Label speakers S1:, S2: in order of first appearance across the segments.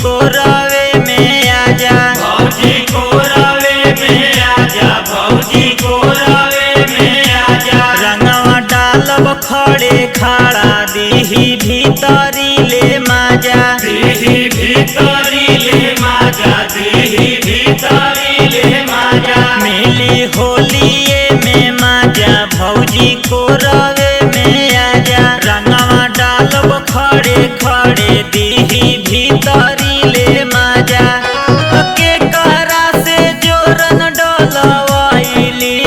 S1: को रवे में आजा,
S2: भौजी को रवे में आजा, भौजी को रवे में आजा।
S1: रंगवा डालब खड़े खड़ा दीही भीतरी ले माजा,
S2: दीही भीतरी ले माजा, दीही भीतरी ले माजा।
S1: मिली होलिये में माजा भौजी को रवे में आजा, रंगवा डालब खड़े खड़े दीही भीतरी ले माजा। के करा से जोरन डोलवाइली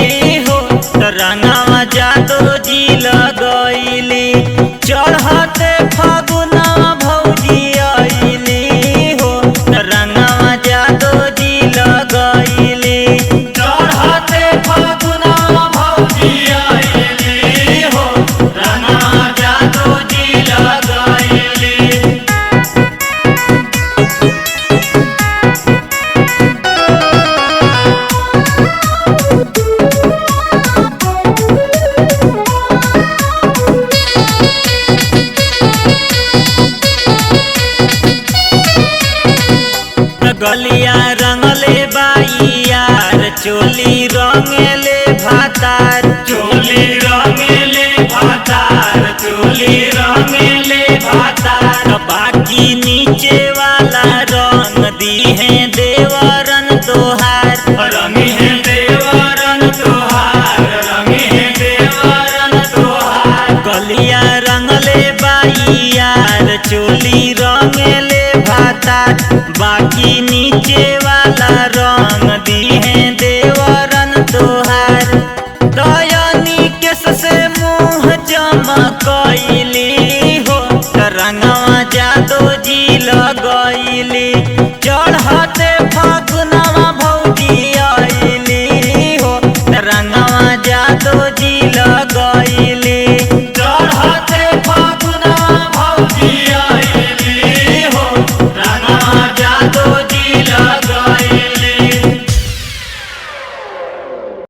S1: हो त रंगवा जादो जी लगैली, चढ़ते फागुनवा भौजी आइली हो त रंगवा जादो जी लगैली।
S2: चढ़ते फागुनवा भौजी आइली हो, रंगवा जादो जी लगैली।
S1: गलिया रंगले बाई यार, चोली रंगले भातार,
S2: चोली रंगले भातार, चोली रंगले भातार।
S1: बाकी नीचे वाला रंग दी है देवरन तोहार,
S2: रंग है देवरन तोहार, रंग है देवरन तोहार।
S1: गलिया रंगले बाई यार, चोली रंगले भातार, बाकी नीचे वाला रंग दी है देवरन तोहार। दयानी केस से मुँह चमकैली हो त रंगवा जादो जी लगैली।